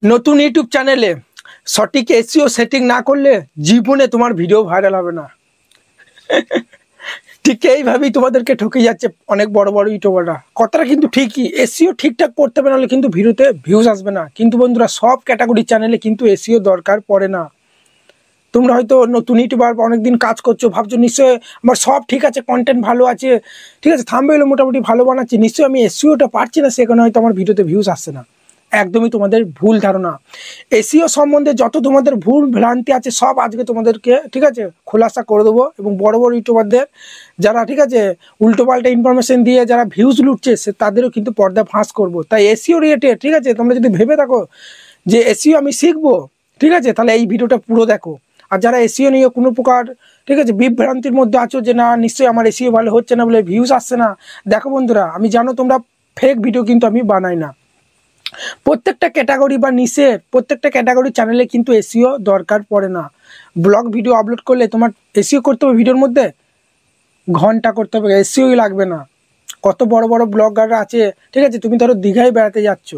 নতুন ইউটিউব চ্যানেলে সঠিক এসইও সেটিং না করলে জীবনে তোমার ভিডিও ভাইরাল হবে না। ঠিক এইভাবেই তোমাদেরকে ঠকে যাচ্ছে অনেক বড় বড় ইউটিউবাররা। কথাটা কিন্তু ঠিকই, এসইও ঠিকঠাক করতে হবে, নাহলে কিন্তু ভিডিওতে ভিউজ আসবে না। কিন্তু বন্ধুরা, সব ক্যাটাগরি চ্যানেলে কিন্তু এসইও দরকার পড়ে না। তোমরা হয়তো নতুন ইউটিউবার অনেকদিন কাজ করছো, ভাবছো নিশ্চয়ই আমার সব ঠিক আছে, কন্টেন্ট ভালো আছে, ঠিক আছে, থাম্বনেইল মোটামুটি ভালো বানাচ্ছি, নিশ্চয়ই আমি এসইওটা পারছি না, সেখানে হয়তো আমার ভিডিওতে ভিউজ আসছে না। একদমই তোমাদের ভুল ধারণা। এসইও সম্বন্ধে যত তোমাদের ভুল ভ্রান্তি আছে সব আজকে তোমাদেরকে, ঠিক আছে, খোলাসা করে দেবো। এবং বড় বড় ইউটিউবারদের যারা, ঠিক আছে, উল্টোপাল্টা ইনফরমেশন দিয়ে যারা ভিউজ লুটছে, সে তাদেরও কিন্তু পর্দা ফাঁস করবো। তাই এসইও রিলেটেড, ঠিক আছে, তোমরা যদি ভেবে থাকো যে এসইও আমি শিখবো, ঠিক আছে, তাহলে এই ভিডিওটা পুরো দেখো। আর যারা এসইও নিয়ে কোনো প্রকার, ঠিক আছে, বিভ্রান্তির মধ্যে আছো যে না নিশ্চয়ই আমার এসইও ভালো হচ্ছে না বলে ভিউজ আসছে না, দেখো বন্ধুরা, আমি জানো তোমরা ফেক ভিডিও কিন্তু আমি বানাই না। প্রত্যেকটা ক্যাটাগরি বা নিশের প্রত্যেকটা ক্যাটাগরি চ্যানেলে কিন্তু এসইও দরকার পড়ে না। ব্লগ ভিডিও আপলোড করলে তোমার এসইও করতে হবে, ভিডিওর মধ্যে ঘন্টা করতে হবে, এসইওই লাগবে না। কত বড় বড় ব্লগাররা আছে, ঠিক আছে, তুমি ধরো দীঘায় বেড়াতে যাচ্ছ,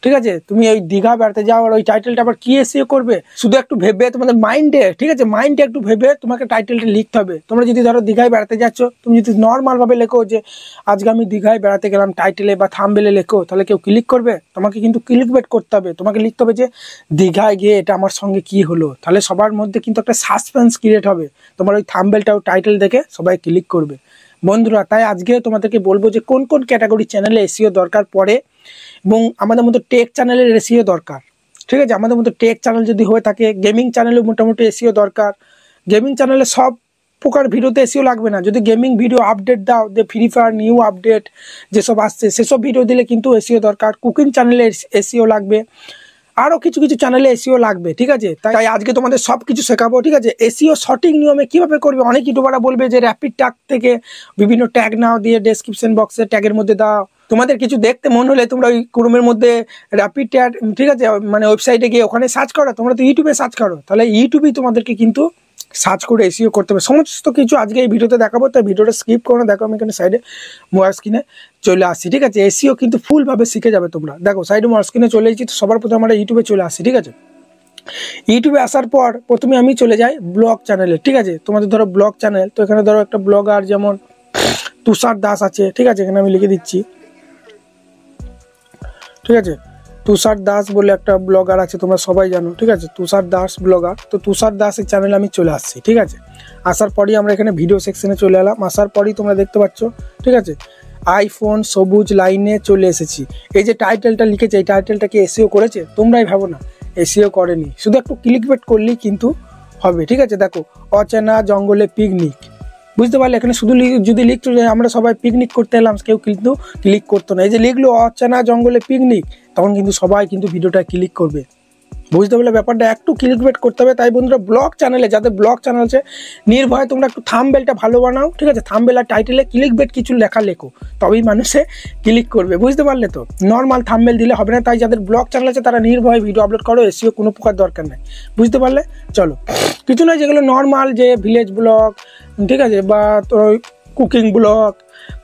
ঠিক আছে, তুমি ওই দীঘা বেড়াতে যাও আর ওই টাইটেলটা আবার কি এসইও করবে? শুধু একটু ভেবে তোমাদের মাইন্ডে, ঠিক আছে, মাইন্ডে একটু ভেবে তোমাকে টাইটেলটা লিখতে হবে। তোমরা যদি ধরো দীঘায় বেড়াতে যাচ্ছ, তুমি যদি নর্মালভাবে লেখো যে আজকে আমি দীঘায় বেড়াতে গেলাম, টাইটেলে বা থাম্বনেইলে লেখো, তাহলে কেউ ক্লিক করবে? তোমাকে কিন্তু ক্লিকবেট করতে হবে। তোমাকে লিখতে হবে যে দীঘায় গিয়ে এটা আমার সঙ্গে কি হলো, তাহলে সবার মধ্যে কিন্তু একটা সাসপেন্স ক্রিয়েট হবে। তোমার ওই থাম্বনেইলটা ও টাইটেল দেখে সবাই ক্লিক করবে। বন্ধুরা, তাই আজকে তোমাদেরকে বলবো যে কোন কোন ক্যাটাগরি চ্যানেলে এসইও দরকার পড়ে এবং আমাদের মতো টেক চ্যানেলের এসইও দরকার, ঠিক আছে। আমাদের মতো টেক চ্যানেল যদি হয়ে থাকে, গেমিং চ্যানেলে মোটামুটি এসইও দরকার। গেমিং চ্যানেলে সব প্রকার ভিডিওতে এসইও লাগবে না। যদি গেমিং ভিডিও আপডেট দাও, যে ফ্রি ফায়ার নিউ আপডেট যেসব আসছে সেসব ভিডিও দিলে কিন্তু এসইও দরকার। কুকিং চ্যানেলে এসইও লাগবে, আরও কিছু কিছু চ্যানেলে এসইও লাগবে, ঠিক আছে। তাই আজকে তোমাদের সব কিছু শেখাবো, ঠিক আছে। এসইও সঠিক নিয়মে কিভাবে করবে। অনেক ইউটিউবাররা বলবে যে র্যাপিড ট্যাগ থেকে বিভিন্ন ট্যাগ নাও দিয়ে ডেসক্রিপশন বক্সে ট্যাগের মধ্যে দাও। তোমাদের কিছু দেখতে মন হলে তোমরা ওই ক্রোমের মধ্যে র্যাপিড ট্যাগ, ঠিক আছে, মানে ওয়েবসাইটে গিয়ে ওখানে সার্চ করো। তোমরা তো ইউটিউবে সার্চ করো, তাহলে ইউটিউবেই তোমাদেরকে কিন্তু সার্চ করে এসইও করতে হবে। সমস্ত কিছু আজকে এই ভিডিওতে দেখাবো, তাই ভিডিওটা স্কিপ করো না। দেখো আমি এখানে সাইডে মোবাইল স্ক্রিনে চলে আসছি, ঠিক আছে। এসইও কিন্তু ফুলভাবে শিখে যাবে তোমরা। দেখো সাইডে মোবাইল স্ক্রিনে চলে এসেছি, তো সবার প্রথমে আমরা ইউটিউবে চলে আসছি, ঠিক আছে। ইউটিউবে আসার পর প্রথমে আমি চলে যাই ব্লগ চ্যানেলে, ঠিক আছে। তোমাদের ধরো ব্লগ চ্যানেল, তো এখানে ধরো একটা ব্লগার যেমন তুষার দাস আছে, ঠিক আছে, এখানে আমি লিখে দিচ্ছি, ঠিক আছে। তুষার দাস বলে একটা ব্লগার আছে, তোমরা সবাই জানো, ঠিক আছে, তুষার দাস ব্লগার। তো তুষার দাসের চ্যানেলে আমি চলে আসছি, ঠিক আছে। আসার পরই আমরা এখানে ভিডিও সেকশনে চলে এলাম। আসার পরই তোমরা দেখতে পাচ্ছ, ঠিক আছে, আইফোন সবুজ লাইনে চলে এসেছি। এই যে টাইটেলটা লিখেছে, এই টাইটেলটা কি এসইও করেছে? তোমরাই ভাবো না, এসইও করেনি, শুধু একটু ক্লিকবেট করলেই কিন্তু হবে, ঠিক আছে। দেখো, অচেনা জঙ্গলে পিকনিক, বুঝতে পারলে? এখানে শুধু যদি লিখতো যে আমরা সবাই পিকনিক করতে এলাম, কেউ কিন্তু ক্লিক করতো না। এই যে লিখলো অচেনা জঙ্গলে পিকনিক, তখন কিন্তু সবাই কিন্তু ভিডিওটা ক্লিক করবে। বুঝতে পারলে ব্যাপারটা? একটু ক্লিকবেট করতে হবে। তাই বন্ধুরা, ব্লগ চ্যানেলে, যাদের ব্লগ চ্যানেল আছে, নির্ভয়ে তোমরা একটু থাম্বনেইলটা ভালো বানাও, ঠিক আছে। থাম্বনেইল আর টাইটেলে ক্লিকবেট কিছু লেখো, তবেই মানুষে ক্লিক করবে, বুঝতে পারলে? তো নর্মাল থাম্বনেইল দিলে হবে না। তাই যাদের ব্লগ চ্যানেল আছে তারা নির্ভয়ে ভিডিও আপলোড করো, এসইও কোনো প্রকার দরকার নেই, বুঝতে পারলে? চলো, কিছু নয়, যেগুলো নর্মাল, যে ভিলেজ ব্লগ, ঠিক আছে, বা তোর কুকিং ব্লগ,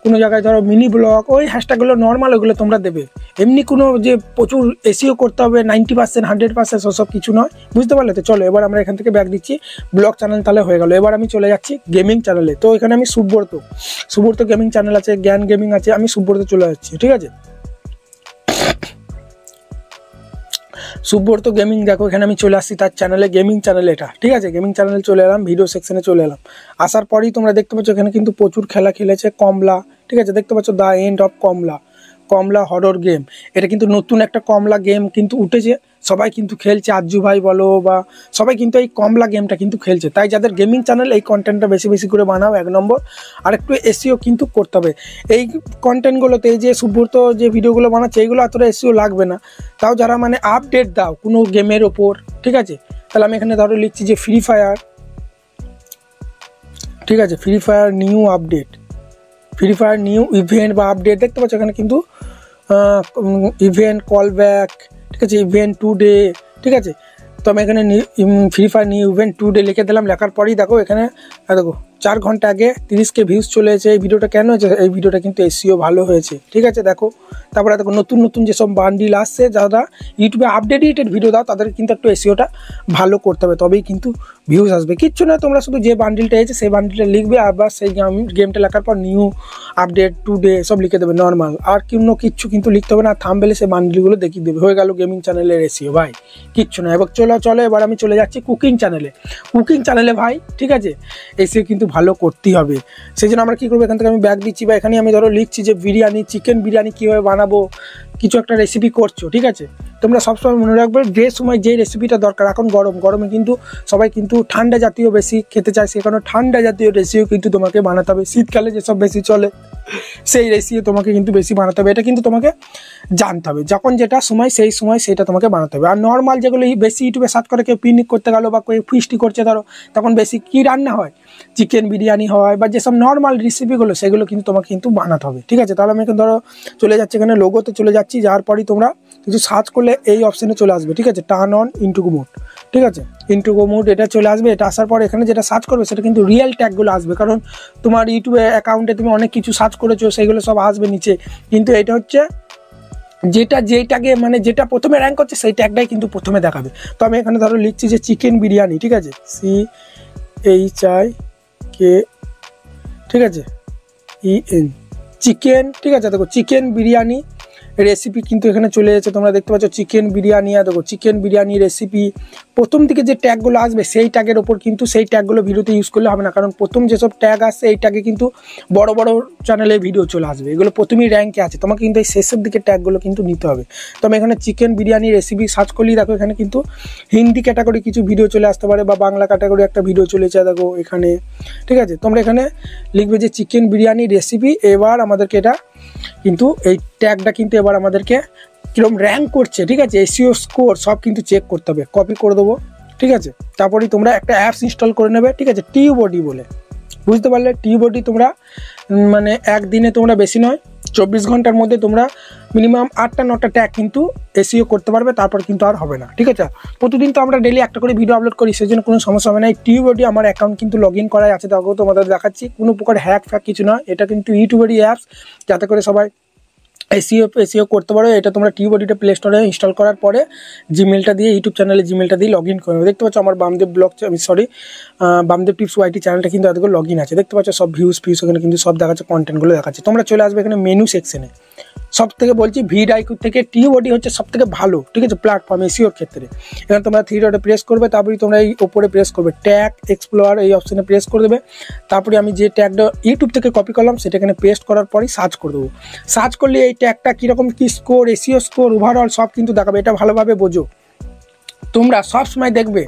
কোনো জায়গায় ধরো মিনি ব্লগ, ওই হ্যাশট্যাগুলো নর্মাল, ওগুলো তোমরা দেবে। এমনি কোনো যে প্রচুর এসইও করতে হবে 90%, 100%, সব কিছু নয়, বুঝতে পারলে? তো চলো, এবার আমরা এখান থেকে ব্যাক দিচ্ছি। ব্লগ চ্যানেল তাহলে হয়ে গেল। এবার আমি চলে যাচ্ছি গেমিং চ্যানেলে। তো এখানে আমি সুব্রত গেমিং চ্যানেল আছে, জ্ঞান গেমিং আছে, আমি সুব্রত চলে যাচ্ছি, ঠিক আছে। সুব্রত গেমিং, দেখো এখানে আমি চলে আসছি তার চ্যানেলে, গেমিং চ্যানেল এটা, ঠিক আছে। গেমিং চ্যানেলে চলে এলাম, ভিডিও সেকশনে চলে এলাম। আসার পরেই তোমরা দেখতে পাচ্ছ এখানে কিন্তু প্রচুর খেলা খেলেছে কমলা, ঠিক আছে। দেখতে পাচ্ছ the end of Kamala horror game. এটা কিন্তু নতুন একটা কমলা গেম কিন্তু উঠেছে, সবাই কিন্তু খেলছে। আজ্জু ভাই বলো বা সবাই কিন্তু এই কমলা গেমটা কিন্তু খেলছে। তাই যাদের গেমিং চ্যানেল, এই কন্টেন্টটা বেশি বেশি করে বানাও, 1 নম্বর। আর একটু এসইও কিন্তু করতে হবে এই কন্টেন্টগুলোতে। এই যে সুব্রত যে ভিডিওগুলো বানাচ্ছে, এইগুলো এতটা এসইও লাগবে না। তাও যারা মানে আপডেট দাও কোনো গেমের ওপর, ঠিক আছে, তাহলে আমি এখানে ধরো লিখছি যে ফ্রি ফায়ার, ঠিক আছে, free fire new update, free fire new event বা আপডেট। দেখতে পাচ্ছ এখানে কিন্তু ইভেন্ট কল ব্যাক, ঠিক আছে, ইভেন্ট টুডে, ঠিক আছে। তো আমি এখানে free fire new event today লিখে দিলাম। লেখার পরেই দেখো এখানে দেখো 4 ঘন্টা আগে 30K ভিউজ চলে এসেছে। এই ভিডিওটা কেন হয়েছে? এই ভিডিওটা কিন্তু এসইও ভালো হয়েছে, ঠিক আছে। দেখো তারপরে দেখো নতুন নতুন যেসব বান্ডিল আসছে, যারা ইউটিউবে আপডেটেড ভিডিও দাও তাদের কিন্তু একটু এসইওটা ভালো করতে হবে, তবেই কিন্তু ভিউজ আসবে। কিচ্ছু না, তোমরা শুধু যে বান্ডিলটা এসেছে সেই বান্ডিলটা লিখবে, আবার সেই গেমটা লেখার পর নিউ আপডেট টুডে সব লিখে দেবে নর্মাল, আর কিচ্ছু কিন্তু লিখতে হবে না। থাম্বনেলে সেই বান্ডিলগুলো দেখিয়ে দেবে, হয়ে গেল গেমিং চ্যানেলের এসইও ভাই, কিচ্ছু না। এবার চলো এবার আমি চলে যাচ্ছি কুকিং চ্যানেলে ভাই, ঠিক আছে। এসইও কিন্তু ভালো করতেই হবে, সেই জন্য আমরা কী করবো, এখান থেকে আমি ব্যাগ দিচ্ছি বা এখানে আমি ধরো লিখছি যে চিকেন বিরিয়ানি কীভাবে বানাবো, কিছু একটা রেসিপি করছো, ঠিক আছে। তোমরা সবসময় মনে রাখবে যে সময় যে রেসিপিটা দরকার, এখন গরমে কিন্তু সবাই কিন্তু ঠান্ডা জাতীয় বেশি খেতে চায়, সেখানে ঠান্ডা জাতীয় রেসিপিও কিন্তু তোমাকে বানাতে হবে। শীতকালে যেসব বেশি চলে সেই রেসিপি তোমাকে কিন্তু বেশি বানাতে হবে, এটা কিন্তু তোমাকে জানতে হবে। যখন যেটা সময় সেই সময় সেটা তোমাকে বানাতে হবে। আর নর্মাল যেগুলো বেশি ইউটিউবে সার্চ করে কেউ পিকনিক করতে গেলো বা কেউ ফিস্টি করছে ধরো, তখন বেশি কী রান্না হয়, চিকেন বিরিয়ানি হয় বা যেসব নর্মাল রেসিপিগুলো সেগুলো কিন্তু তোমাকে কিন্তু বানাতে হবে, ঠিক আছে। তাহলে আমি এখন ধরো চলে যাচ্ছি, এখানে লোগোতে চলে যাচ্ছি, যাওয়ার পরই তোমরা কিছু সার্চ করলে এই অপশানে চলে আসবে, ঠিক আছে। টার্ন অন ইন্ট্রো মোড, ঠিক আছে। ইন্ট্রো মোড এটা চলে আসবে। এটা আসার পর এখানে যেটা সার্চ করবে সেটা কিন্তু রিয়েল ট্যাগগুলো আসবে, কারণ তোমার ইউটিউবে অ্যাকাউন্টে তুমি অনেক কিছু সার্চ করেছো, সেইগুলো সব আসবে নিচে, কিন্তু এটা হচ্ছে যেই ট্যাগে মানে যেটা প্রথমে র্যাঙ্ক করছে সেই ট্যাগটাই কিন্তু প্রথমে দেখাবে। তো আমি এখানে ধরো লিখছি যে চিকেন বিরিয়ানি, ঠিক আছে, CHIK, ঠিক আছে, EN চিকেন, ঠিক আছে। দেখো চিকেন বিরিয়ানি রেসিপি কিন্তু এখানে চলে এসেছে, তোমরা দেখতে পাচ্ছ চিকেন বিরিয়ানি। আর দেখো চিকেন বিরিয়ানি রেসিপি প্রথম দিকে যে ট্যাগগুলো আসবে সেই ট্যাগের ওপর কিন্তু সেই ট্যাগগুলো ভিডিওতে ইউজ করলে হবে না, কারণ প্রথম যেসব ট্যাগ আসছে এই ট্যাগে কিন্তু বড় চ্যানেলে ভিডিও চলে আসবে, এগুলো প্রথমেই র্যাঙ্কে আছে, তোমাকে কিন্তু এই শেষের দিকে ট্যাগগুলো কিন্তু নিতে হবে। তো আমি এখানে চিকেন বিরিয়ানি রেসিপি সার্চ করলেই দেখো এখানে কিন্তু হিন্দি ক্যাটাগরি কিছু ভিডিও চলে আসতে পারে বা বাংলা ক্যাটাগরি একটা ভিডিও চলেছে দেখো এখানে, ঠিক আছে। তোমরা এখানে লিখবে যে চিকেন বিরিয়ানি রেসিপি। এবার আমাদেরকে এটা কিন্তু এই ট্যাগটা কিন্তু এবার আমাদেরকে কীরকম র্যাঙ্ক করছে, ঠিক আছে, এসইও স্কোর সব কিন্তু চেক করতে হবে। কপি করে দেবো, ঠিক আছে। তারপরেই তোমরা একটা অ্যাপস ইনস্টল করে নেবে, ঠিক আছে, টিউবডি বলে, বুঝতে পারলে। টিউবডি তোমরা মানে একদিনে তোমরা বেশি নয় 24 ঘন্টার মধ্যে তোমরা মিনিমাম 8টা-9টা ট্যাগ কিন্তু এসইও করতে পারবে, তারপর কিন্তু আর হবে না, ঠিক আছে। প্রতিদিন তো আমরা ডেলি একটা করে ভিডিও আপলোড করি, সেই জন্য কোনো সমস্যা হবে না। এই টিউবডি আমার অ্যাকাউন্ট কিন্তু লগ ইন করাই আছে, দেখো তোমাদের দেখাচ্ছি, কোনো প্রকার হ্যাক কিছু নয়, এটা কিন্তু ইউটিউবেরই অ্যাপস, যাতে করে সবাই এসইও করতে পারো। এটা তোমরা টিউবডিটা প্লে স্টোরে ইনস্টল করার পরে জিমেলটা দিয়ে ইউটিউব চ্যানেলে জিমেলটা দিয়ে লগ ইন করে নেবে। দেখতে পাচ্ছ আমার বামদেব বামদেব টিপস ওয়াইটি চ্যানেলটা কিন্তু এতগুলো লগ ইন আছে, দেখতে পাচ্ছ সব ভিউজ ওখানে কিন্তু সব দেখাচ্ছে, কন্টেন্টগুলো দেখাচ্ছে। তোমরা চলে আসবে এখানে মেনু সেকশনে, সব থেকে বলছি ভিডআইকিউ থেকে টিউবডি হচ্ছে সব থেকে ভালো, ঠিক আছে, প্ল্যাটফর্ম এসইওর ক্ষেত্রে। এখানে তোমরা 3 ডটে প্রেস করবে, তারপরে তোমরা এই ওপরে প্রেস করবে ট্যাগ এক্সপ্লোর, এই অপশানে প্রেস করে দেবে। তারপরে আমি যে ট্যাগটা ইউটিউব থেকে কপি করলাম সেটা এখানে পেস্ট করার পরই সার্চ করে দেবো। সার্চ করলে এই ট্যাগটা কীরকম কী স্কোর, এসইও স্কোর, ওভারঅল সব কিন্তু দেখাবে। এটা ভালোভাবে বোঝো, তোমরা সবসময় দেখবে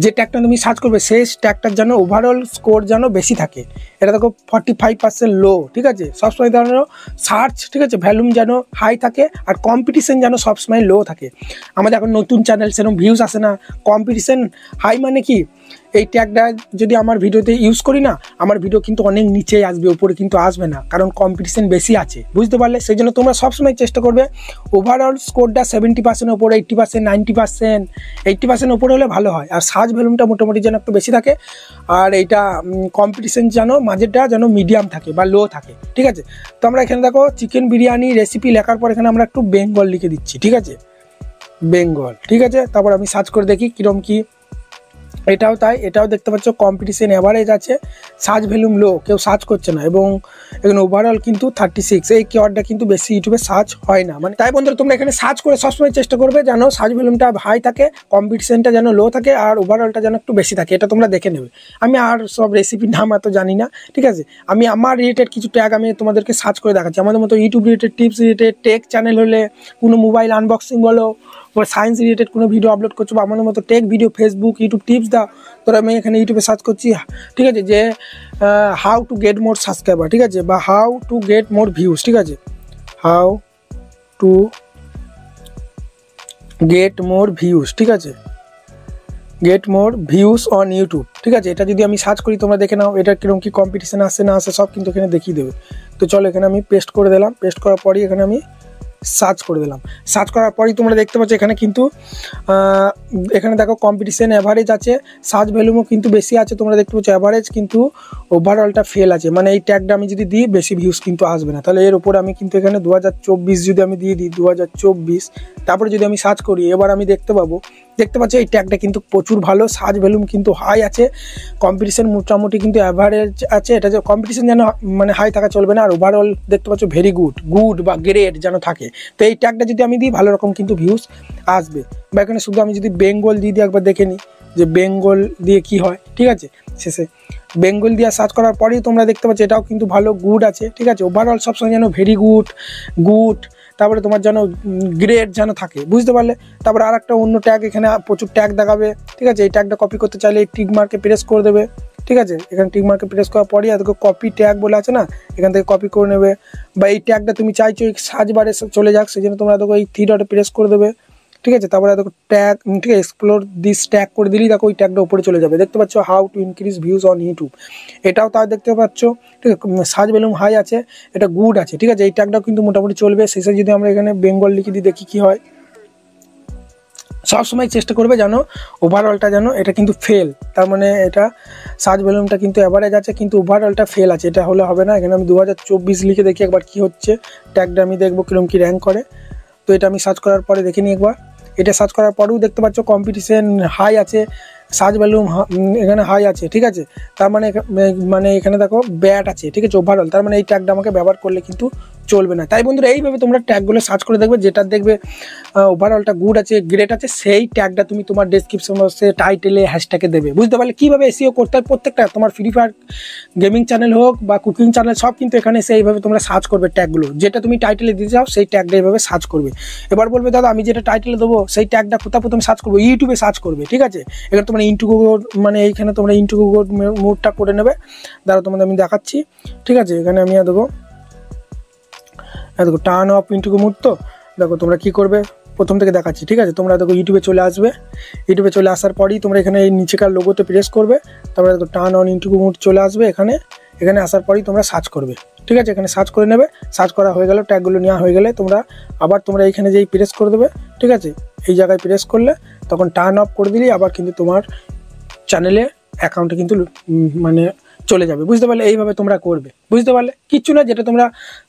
যে ট্যাগটা তুমি সার্চ করবে সেই ট্যাগটার যেন ওভারঅল স্কোর যেন বেশি থাকে। এটা দেখো 45% লো, ঠিক আছে। সবসময় যেন সার্চ, ঠিক আছে, ভ্যালুম যেন হাই থাকে আর কম্পিটিশন যেন সবসময় লো থাকে। আমাদের এখন নতুন চ্যানেল, সেরকম ভিউজ আসে না, কম্পিটিশন হাই মানে কি, এই ট্যাগটা যদি আমার ভিডিওতে ইউজ করি না, আমার ভিডিও কিন্তু অনেক নিচেই আসবে, উপরে কিন্তু আসবে না, কারণ কম্পিটিশন বেশি আছে, বুঝতে পারলে। সেই জন্য তোমরা সবসময় চেষ্টা করবে ওভারঅল স্কোরটা 70% ওপরে, 80%, 90%, 80% ওপরে হলে ভালো হয়। আর সার্চ ভ্যালুমটা মোটামুটি যেন একটু বেশি থাকে, আর এইটা কম্পিটিশন যেন মাঝেরটা যেন মিডিয়াম থাকে বা লো থাকে, ঠিক আছে। তো আমরা এখানে দেখো চিকেন বিরিয়ানি রেসিপি লেখার পর এখানে আমরা একটু বেঙ্গল লিখে দিচ্ছি, ঠিক আছে, বেঙ্গল, ঠিক আছে। তারপর আমি সার্চ করে দেখি কীরকম কী, এটাও তাই, এটাও দেখতে পাচ্ছ কম্পিটিশন অ্যাভারেজ আছে, সার্চ ভ্যালুম লো, কেউ সার্চ করছে না, এবং এখানে ওভারঅল কিন্তু 36। এই কিওয়ার্ডটা কিন্তু বেশি ইউটিউবে সার্চ হয় না, মানে তাই বন্ধুরা তোমরা এখানে সার্চ করে সবসময় চেষ্টা করবে যেন সার্চ ভ্যালুমটা হাই থাকে, কম্পিটিশনটা যেন লো থাকে, আর ওভারঅলটা যেন একটু বেশি থাকে, এটা তোমরা দেখে নেবে। আমি আর সব রেসিপির নাম এত জানি না, ঠিক আছে। আমি আমার রিলেটেড কিছু ট্যাগ আমি তোমাদেরকে সার্চ করে দেখাচ্ছি। আমাদের মতো YouTube related, tips related, take channel হলে, কোনো মোবাইল আনবক্সিং বলো বা সায়েন্স রিলেটেড কোনো ভিডিও আপলোড করছো, বা আমাদের মতো take video, Facebook, YouTube tips দাও, তোরা আমি এখানে ইউটিউবে সার্চ করছি, ঠিক আছে, যে how to get more subscriber, ঠিক আছে, বা how to get more views, ঠিক আছে, how to get more views, ঠিক আছে, get more views on YouTube, ঠিক আছে। এটা যদি আমি সার্চ করি তোমরা দেখে নাও এটা কিরকম কি কম্পিটিশন আসে না আসে সব কিন্তু এখানে দেখিয়ে দেবে। তো চলো এখানে আমি পেস্ট করে দিলাম, পেস্ট করার পরই এখানে আমি সার্চ করে দিলাম। সার্চ করার পরই তোমরা দেখতে পাচ্ছ এখানে কিন্তু এখানে দেখো কম্পিটিশন অ্যাভারেজ আছে, সার্চ ভ্যালুমও কিন্তু বেশি আছে। তোমরা দেখতে পাচ্ছ অ্যাভারেজ কিন্তু ওভারঅলটা ফেল আছে, মানে এই ট্যাগটা আমি যদি দিই বেশি ভিউজ কিন্তু আসবে না। তাহলে এর উপরে আমি কিন্তু এখানে 2024 যদি আমি দিয়ে দিই 2024, তারপরে যদি আমি সার্চ করি এবার আমি দেখতে পাচ্ছি এই ট্যাগটা কিন্তু প্রচুর ভালো, সার্চ ভ্যালুম কিন্তু হাই আছে, কম্পিটিশন মোটামুটি কিন্তু অ্যাভারেজ আছে। এটা যে কম্পিটিশন যেন মানে হাই থাকা চলবে না, আর ওভারঅল দেখতে পাচ্ছ ভেরি গুড বা গ্রেট যেন থাকে। তো এই ট্যাগটা যদি আমি দিই ভালো রকম কিন্তু ভিউজ আসবে। বা এখানে শুধু আমি যদি বেঙ্গল দিয়ে একবার দেখে নিই যে বেঙ্গল দিয়ে কি হয়, ঠিক আছে। শেষে বেঙ্গল দিয়ে সার্চ করার পরেই তোমরা দেখতে পাচ্ছ এটাও কিন্তু ভালো গুড আছে, ঠিক আছে। ওভারঅল সবসময় যেন ভেরি গুড তারপরে তোমার যেন গ্রেড যেন থাকে, বুঝতে পারলে। তারপরে আর একটা অন্য ট্যাগ, এখানে প্রচুর ট্যাগ দেখাবে, ঠিক আছে। এই ট্যাগটা কপি করতে চাইলে এই টিক মার্কে প্রেস করে দেবে, ঠিক আছে। এখানে টিক মার্কে প্রেস করার পরই এদিকে কপি ট্যাগ বলে আছে না, এখান থেকে কপি করে নেবে। বা এই ট্যাগটা তুমি চাইছো এই সার্চ বারে চলে যাক, সেই জন্য তোমরা দেখো এই 3 ডটে প্রেস করে দেবে, ঠিক আছে। তারপরে দেখো ট্যাগ, ঠিক আছে, এক্সপ্লোর দিস ট্যাগ করে দিলেই দেখো ওই ট্যাগটা উপরে চলে যাবে। দেখতে পাচ্ছ how to increase views on YouTube, এটাও তার দেখতে পাচ্ছ, ঠিক আছে। সার্চ ভ্যালুম হাই আছে, এটা গুড আছে, ঠিক আছে। এই ট্যাগটাও কিন্তু মোটামুটি চলবে। শেষে যদি আমরা এখানে বেঙ্গল লিখে দিই দেখি কি হয়। সবসময় চেষ্টা করবে যেন ওভারঅলটা যেন এটা কিন্তু ফেল, তার মানে এটা সার্চ ভ্যালুমটা কিন্তু অ্যাভারেজ আছে কিন্তু ওভারঅলটা ফেল আছে, এটা হলে হবে না। এখানে আমি 2024 লিখে দেখি একবার কি হচ্ছে, ট্যাগটা আমি দেখবো কিরকম কি র্যাঙ্ক করে। তো এটা আমি সার্চ করার পরে দেখে নিই একবার। এটা সার্চ করার পরেও দেখতে পাচ্ছ কম্পিটিশন হাই আছে, সার্চ ভ্যালুম এখানে হাই আছে, ঠিক আছে। তার মানে এখানে দেখো ব্যাড আছে, ঠিক আছে, ওভারঅল। তার মানে এই ট্যাগটা আমাকে ব্যবহার করলে কিন্তু চলবে না। তাই বন্ধুরা এইভাবে তোমরা ট্যাগগুলো সার্চ করে দেখবে, যেটা দেখবে ওভারঅলটা গুড আছে, গ্রেট আছে, সেই ট্যাগটা তুমি তোমার ডেসক্রিপশন বক্সে টাইটেলে হ্যাশট্যাগে দেবে, বুঝতে পারলে। কীভাবে এসইও করতে হয় প্রত্যেকটা, তোমার ফ্রি ফায়ার গেমিং চ্যানেল হোক বা কুকিং চ্যানেল সব কিন্তু এখানে এসে এইভাবে তোমরা সার্চ করবে ট্যাগগুলো, যেটা তুমি টাইটেলে দিতে চাও সেই ট্যাগটা এইভাবে সার্চ করবে। এবার বলবে দাদা আমি যেটা টাইটেলে দেবো সেই ট্যাগটা কোথাও প্রথমে সার্চ করবো, ইউটিউবে সার্চ করবে, ঠিক আছে। এখানে তোমরা মানে এইখানে তোমরা ইন্টু মোডটা করে নেবে। দাঁড়া তোমাদের আমি দেখাচ্ছি, ঠিক আছে। এখানে আমি দেখো টার্ন অফ ইন্টু মোড। তো দেখো তোমরা কি করবে, প্রথম থেকে দেখাচ্ছি, ঠিক আছে। তোমরা দেখো ইউটিউবে চলে আসবে, ইউটিউবে চলে আসার পরই তোমরা এখানে এই নিচেকার লোগোতে প্রেস করবে, তারপরে দেখো টার্ন অন ইন্টু মোড চলে আসবে। এখানে আসার পরই তোমরা সার্চ করবে, ঠিক আছে। এখানে সার্চ করে নেবে, সার্চ করা হয়ে গেল, ট্যাগগুলো নেওয়া হয়ে গেলে তোমরা এইখানে যেই প্রেস করে দেবে, ঠিক আছে। এই জায়গায় প্রেস করলে তখন টার্ন অফ করে দিলেই আবার কিন্তু তোমার চ্যানেলে অ্যাকাউন্টে কিন্তু মানে চলে যাবে, বুঝতে পারলে। এইভাবে তোমরা করবে, বুঝতে পারলে। কিচ্ছু না, যেটা তোমরা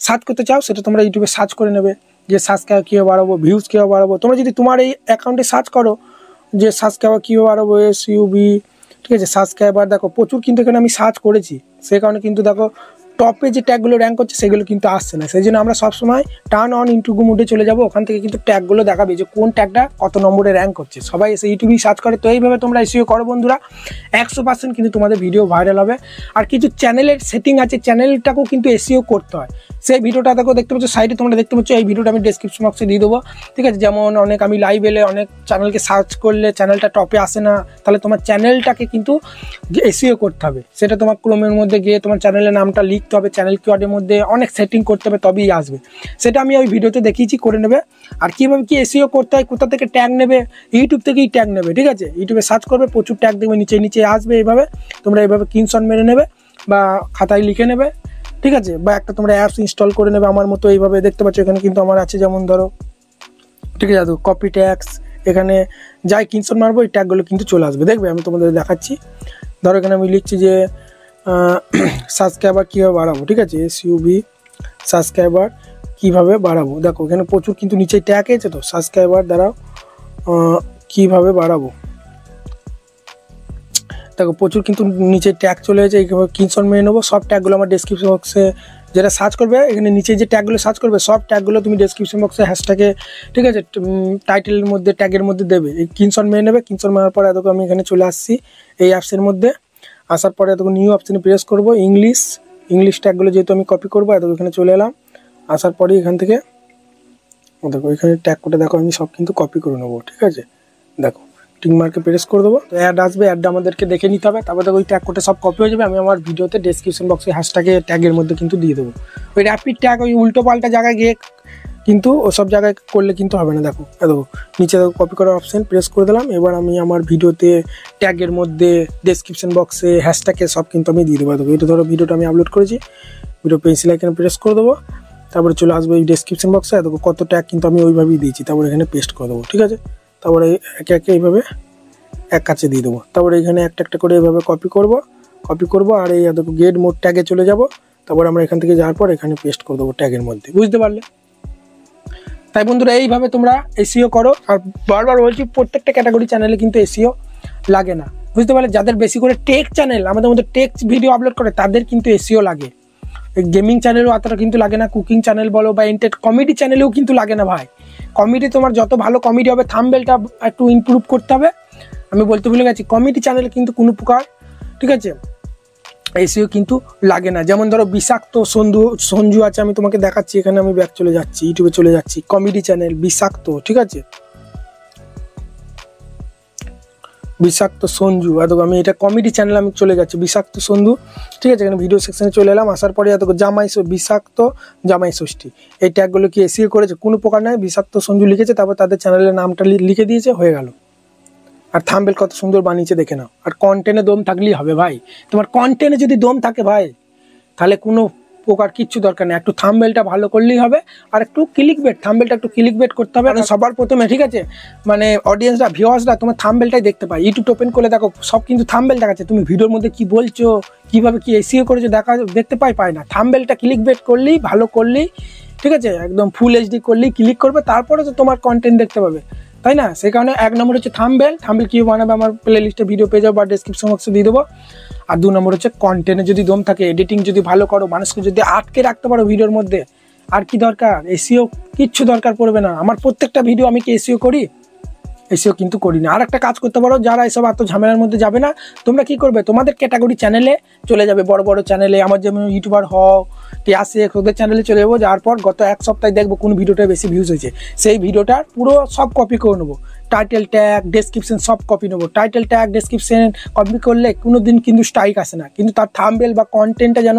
সার্চ করতে চাও সেটা তোমরা ইউটিউবে সার্চ করে নেবে, যে সাবস্ক্রাইব কীভাবে বাড়াবো, ভিউজ কীভাবে বাড়াবো। তোমরা যদি তোমার এই অ্যাকাউন্টে সার্চ করো যে সাবস্ক্রাইবার কীভাবে বাড়াবো, SUB, ঠিক আছে, সাবস্ক্রাইবার, দেখো প্রচুর কিন্তু এখানে আমি সার্চ করেছি, সেই কারণে কিন্তু দেখো টপে যে ট্যাগগুলো র্যাঙ্ক করছে সেগুলো কিন্তু আসছে না। সেই জন্য আমরা সবসময় টার্ন অন ইন্টু মোডে চলে যাবো, ওখান থেকে কিন্তু ট্যাগগুলো দেখাবে যে কোন ট্যাগটা কত নম্বরে র্যাঙ্ক করছে। সবাই এসে ইউটিউবেই সার্চ করে। তো এইভাবে তোমরা এসইও করো বন্ধুরা, 100% কিন্তু তোমাদের ভিডিও ভাইরাল হবে। আর কিছু চ্যানেলের সেটিং আছে, চ্যানেলটাকেও কিন্তু এসইও করতে হয়। সেই ভিডিওটা দেখতে পাচ্ছ সাইডে, তোমরা দেখতে পাচ্ছ এই ভিডিওটা আমি ডেসক্রিপশন বক্সে দিয়ে দেবো, ঠিক আছে। যেমন আমি লাইভ এলে অনেক চ্যানেলকে সার্চ করলে চ্যানেলটা টপে আসে না, তাহলে তোমার চ্যানেলটাকে কিন্তু এসইও করতে হবে। সেটা তোমার ক্রোমের মধ্যে গিয়ে তোমার চ্যানেলের নামটা লিখতে হবে, চ্যানেল কিওয়ার্ডের মধ্যে অনেক সেটিং করতে হবে, তবেই আসবে। সেটা আমি ওই ভিডিওতে দেখিয়েছি, করে নেবে। আর কীভাবে কি এসইও করতে হয়, কোথা থেকে ট্যাগ নেবে, ইউটিউব থেকেই ট্যাগ নেবে, ঠিক আছে। ইউটিউবে সার্চ করবে, প্রচুর ট্যাগ দেখবে নিচে আসবে। এইভাবে তোমরা এইভাবে স্ক্রিনশট মেরে নেবে বা খাতায় লিখে নেবে, ঠিক আছে। বা একটা তোমরা অ্যাপস ইনস্টল করে নেবে আমার মতো। এইভাবে দেখতে পাচ্ছ এখানে কিন্তু আমার আছে, যেমন ধরো, ঠিক আছে, কপি ট্যাগস, এখানে যাই স্ক্রিনশট মারবো এই ট্যাগগুলো কিন্তু চলে আসবে, দেখবে। আমি তোমাদের দেখাচ্ছি, ধরো এখানে আমি লিখছি যে সাবস্ক্রাইবার কীভাবে বাড়াবো, ঠিক আছে, SUB সাবস্ক্রাইবার কীভাবে বাড়াবো। দেখো এখানে প্রচুর কিন্তু নিচে ট্যাগ আছে, তো সাবস্ক্রাইবার দ্বারাও কীভাবে বাড়াবো, দেখো প্রচুর কিন্তু নিচে ট্যাগ চলে এসেছে। এইভাবে স্ক্রিনশট মেরে নেবো। সব ট্যাগগুলো আমার ডেসক্রিপশন বক্সে যেটা সার্চ করবে, এখানে নিচে যে ট্যাগগুলো সার্চ করবে সব ট্যাগগুলো তুমি ডেসক্রিপশন বক্সে হ্যাশট্যাগে, ঠিক আছে, টাইটেলের মধ্যে ট্যাগের মধ্যে দেবে। এই স্ক্রিনশট মেরে নেবে। স্ক্রিনশট মারার পরে দেখো আমি এখানে চলে আসছি এই অ্যাপসের মধ্যে। আসার পরে দেখো নিউ অপশানে প্রেস করবো, ইংলিশ ট্যাগগুলো যেহেতু আমি কপি করবো, দেখো এখানে চলে এলাম। আসার পরে এখান থেকে দেখো এখানে ট্যাগ কোডে দেখো আমি সব কিন্তু কপি করে নেবো, ঠিক আছে। দেখো টিক মার্কে প্রেস করে দেবো, তো অ্যাড আসবে, অ্যাডটা আমাদেরকে দেখে নিতে হবে। তারপর দেখো ওই ট্যাগ কোডে সব কপি হয়ে যাবে। আমি আমার ভিডিওতে ডেসক্রিপশন বক্সে হ্যাশট্যাগে ট্যাগের মধ্যে কিন্তু দিয়ে দেবো। ওই র্যাপিড ট্যাগ ওই উল্টো পাল্টা জায়গায় গিয়ে কিন্তু ওসব জায়গায় করলে কিন্তু হবে না। দেখো নিচে দেখো কপি করার অপশান প্রেস করে দিলাম। এবার আমি আমার ভিডিওতে ট্যাগের মধ্যে ডেসক্রিপশন বক্সে হ্যাশট্যাগে সব কিন্তু আমি দিয়ে দেবো। দেখো এটা ধরো ভিডিওটা আমি আপলোড করেছি, ভিডিও পেন্সিল আইকনে প্রেস করে দেবো। তারপরে চলে আসবে এই ডেসক্রিপশন বক্সে, দেখো কত ট্যাগ কিন্তু আমি ওইভাবেই দিয়েছি। তারপরে এখানে পেস্ট করে দেবো, ঠিক আছে। তারপরে একে একে এইভাবে এক কাছে দিয়ে দেবো। তারপরে এখানে একটা একটা করে এইভাবে কপি করব আর এই দেখো গেট মোড ট্যাগে চলে যাব। তারপরে আমরা এখান থেকে যাওয়ার পর এখানে পেস্ট করে দেবো ট্যাগের মধ্যে, বুঝতে পারলে? তাই বন্ধুরা এইভাবে তোমরা এসইও করো। আর বারবার বলছি প্রত্যেকটা ক্যাটাগরি চ্যানেলে কিন্তু এসইও লাগে না, বুঝতে পারলে? যাদের বেশি করে টেক চ্যানেল, আমাদের মধ্যে টেক ভিডিও আপলোড করে, তাদের কিন্তু এসইও লাগে। গেমিং চ্যানেলও অতটা কিন্তু লাগে না, কুকিং চ্যানেল বলো বা কমেডি চ্যানেলেও কিন্তু লাগে না ভাই। কমেডি তোমার যত ভালো কমেডি হবে, থাম্বনেলটা একটু ইমপ্রুভ করতে হবে। আমি বলতে ভুলে গেছি, কমেডি চ্যানেলে কিন্তু কোনো প্রকার, ঠিক আছে, এসইও কিন্তু লাগে না। যেমন ধরো বিষাক্ত সঞ্জু আছে, আমি তোমাকে দেখাচ্ছি। এখানে আমি ব্যাক চলে যাচ্ছি, ইউটিউবে চলে যাচ্ছি, কমেডি চ্যানেল বিষাক্ত, ঠিক আছে, বিষাক্ত সঞ্জু। এত আমি এটা কমেডি চ্যানেল আমি চলে যাচ্ছি, বিষাক্ত সঞ্জু, ঠিক আছে। এখানে ভিডিও সেকশনে চলে এলাম, আসার পরে এত বিষাক্ত জামাই ষষ্ঠী, এই ট্যাগগুলো কি এসইও করেছে? কোনো প্রকার নয়। বিষাক্ত সঞ্জু লিখেছে, তারপর তাদের চ্যানেলের নামটা লিখে দিয়েছে, হয়ে গেল। আর থাম্বনেল কত সুন্দর বানিয়েছে দেখে নাও। আর কন্টেন্টে দম থাকলেই হবে ভাই। তোমার কন্টেন্টে যদি দম থাকে ভাই, তাহলে কোনো প্রকার কিচ্ছু দরকার নেই। একটু থাম্বনেলটা ভালো করলেই হবে, আর একটু ক্লিকবেট, থাম্বনেলটা একটু ক্লিকবেট করতে হবে। কারণ সবার প্রথমে, ঠিক আছে, মানে অডিয়েন্সরা, ভিউয়ার্সরা তোমার থাম্বনেলটাই দেখতে পায়। ইউটিউব ওপেন করে দেখো, সব কিন্তু থাম্বনেল দেখাচ্ছে। তুমি ভিডিওর মধ্যে কি বলছো, কিভাবে কি এসইও করেছো দেখতে পায় না। থাম্বনেলটা ক্লিকবেট করলেই, ভালো করলেই, ঠিক আছে, একদম ফুল এইচডি করলেই ক্লিক করবে, তারপরে তো তোমার কন্টেন্ট দেখতে পাবে, তাই না? সেই কারণে 1 নম্বর হচ্ছে থাম্বনেল কীভাবে বানাবে, আমার প্লে লিস্টে ভিডিও পেয়ে যাবো বা ডেসক্রিপশন বক্সে দিয়ে দেবো। আর 2 নম্বর হচ্ছে কন্টেন্টে যদি দম থাকে, এডিটিং যদি ভালো করো, মানুষকে যদি আটকে রাখতে পারো ভিডিওর মধ্যে, আর কি দরকার? এসইও কিচ্ছু দরকার পড়বে না। আমার প্রত্যেকটা ভিডিও আমি কি এসইও করি? এসইও কিন্তু করি না। আর একটা কাজ করতে পারো, যারা এসব এত ঝামেলার মধ্যে যাবে না, তোমরা কি করবে, তোমাদের ক্যাটাগরি চ্যানেলে চলে যাবে, বড় বড় চ্যানেলে, আমার যেমন ইউটিউবার হও, টিআসে, ওদের চ্যানেলে চলে যাবো। যাওয়ার পর গত 1 সপ্তাহে দেখবো কোন ভিডিওটা বেশি ভিউজ হয়েছে, সেই ভিডিওটার পুরো সব কপি করে নেবো। টাইটেল ট্যাগ, ডেসক্রিপশন সব কপি নেবো। টাইটেল ট্যাগ, ডেসক্রিপশন কপি করলে কোনো দিন কিন্তু স্ট্রাইক আসে না, কিন্তু তার থাম্বনেল বা কন্টেন্টটা যেন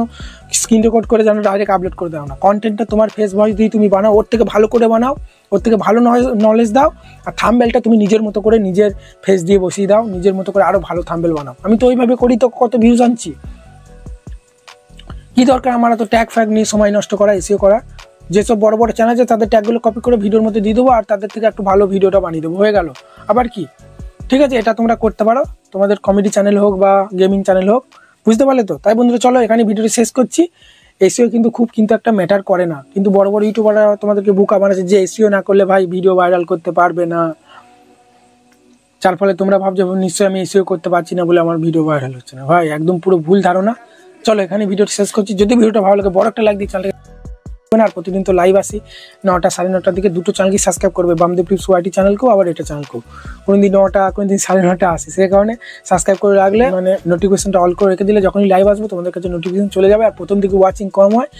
স্ক্রিন রেকর্ড করে যেন ডাইরেক্ট আপলোড করে দাও না। কন্টেন্টটা তোমার ফেস ভয়েস দিয়ে তুমি বানাও, ওর থেকে ভালো করে বানাও, ওর থেকে ভালো নলেজ দাও। আর থাম্বনেলটা তুমি নিজের মতো করে, নিজের ফেস দিয়ে বসিয়ে দাও, নিজের মতো করে আরও ভালো থাম্বনেল বানাও। আমি তো ওইভাবে করি, তো কত ভিউজ আনছি। কি দরকার আমার এত ট্যাগ ফ্যাগ নিয়ে সময় নষ্ট করা, এসইও করা? যেসব বড় বড় চ্যানেল আছে, তাদের ট্যাগগুলো কপি করে ভিডিওর মধ্যে দিয়ে দেবো, আর তাদের থেকে একটু ভালো ভিডিওটা বানিয়ে দেবো, হয়ে গেল। আবার কি, ঠিক আছে, এটা তোমরা করতে পারো, তোমাদের কমেডি চ্যানেল হোক বা গেমিং চ্যানেল হোক, বুঝতে পারলে তো? তাই বন্ধুরা, চলো এখানে ভিডিওটি শেষ করছি। এসইও কিন্তু খুব একটা ম্যাটার করে না, কিন্তু বড় বড় ইউটিউবাররা তোমাদেরকে বোকা বানাচ্ছে যে এসইও না করলে ভাই ভিডিও ভাইরাল করতে পারবে না। যার ফলে তোমরা ভাবছো নিশ্চয়ই আমি এসইও করতে পারছি না বলে আমার ভিডিও ভাইরাল হচ্ছে না। ভাই একদম পুরো ভুল ধারণা। চলো এখানে ভিডিওটি শেষ করছি। যদি ভিডিওটা ভালো লাগে, বড় একটা লাইক দিয়ে চ্যানেলটাকে, আর প্রতিদিন তো লাইভ আসি 9টা 9:30টার দিকে, দুটো চ্যানেলকে সাবস্ক্রাইব করবে, বামদেব টিপস ওয়াইটি চ্যানেলকেও, আবার এটা চ্যানেলকেও। কোনোদিন 9টা, কোনোদিন 9:30 আসে, সেই কারণে সাবস্ক্রাইব করে রাখলে, মানে নোটিফিকেশনটা অল করে রেখে দিলে, যখনই লাইভ আসবো তোমাদের কাছে নোটিফিকেশন চলে যাবে। আর প্রথম দিকে ওয়াচিং কম হয়,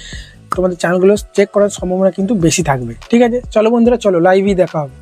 তোমাদের চ্যানেলগুলো চেক করার সম্ভাবনা কিন্তু বেশি থাকবে, ঠিক আছে? চলো বন্ধুরা, চলো লাইভই দেখা হবে।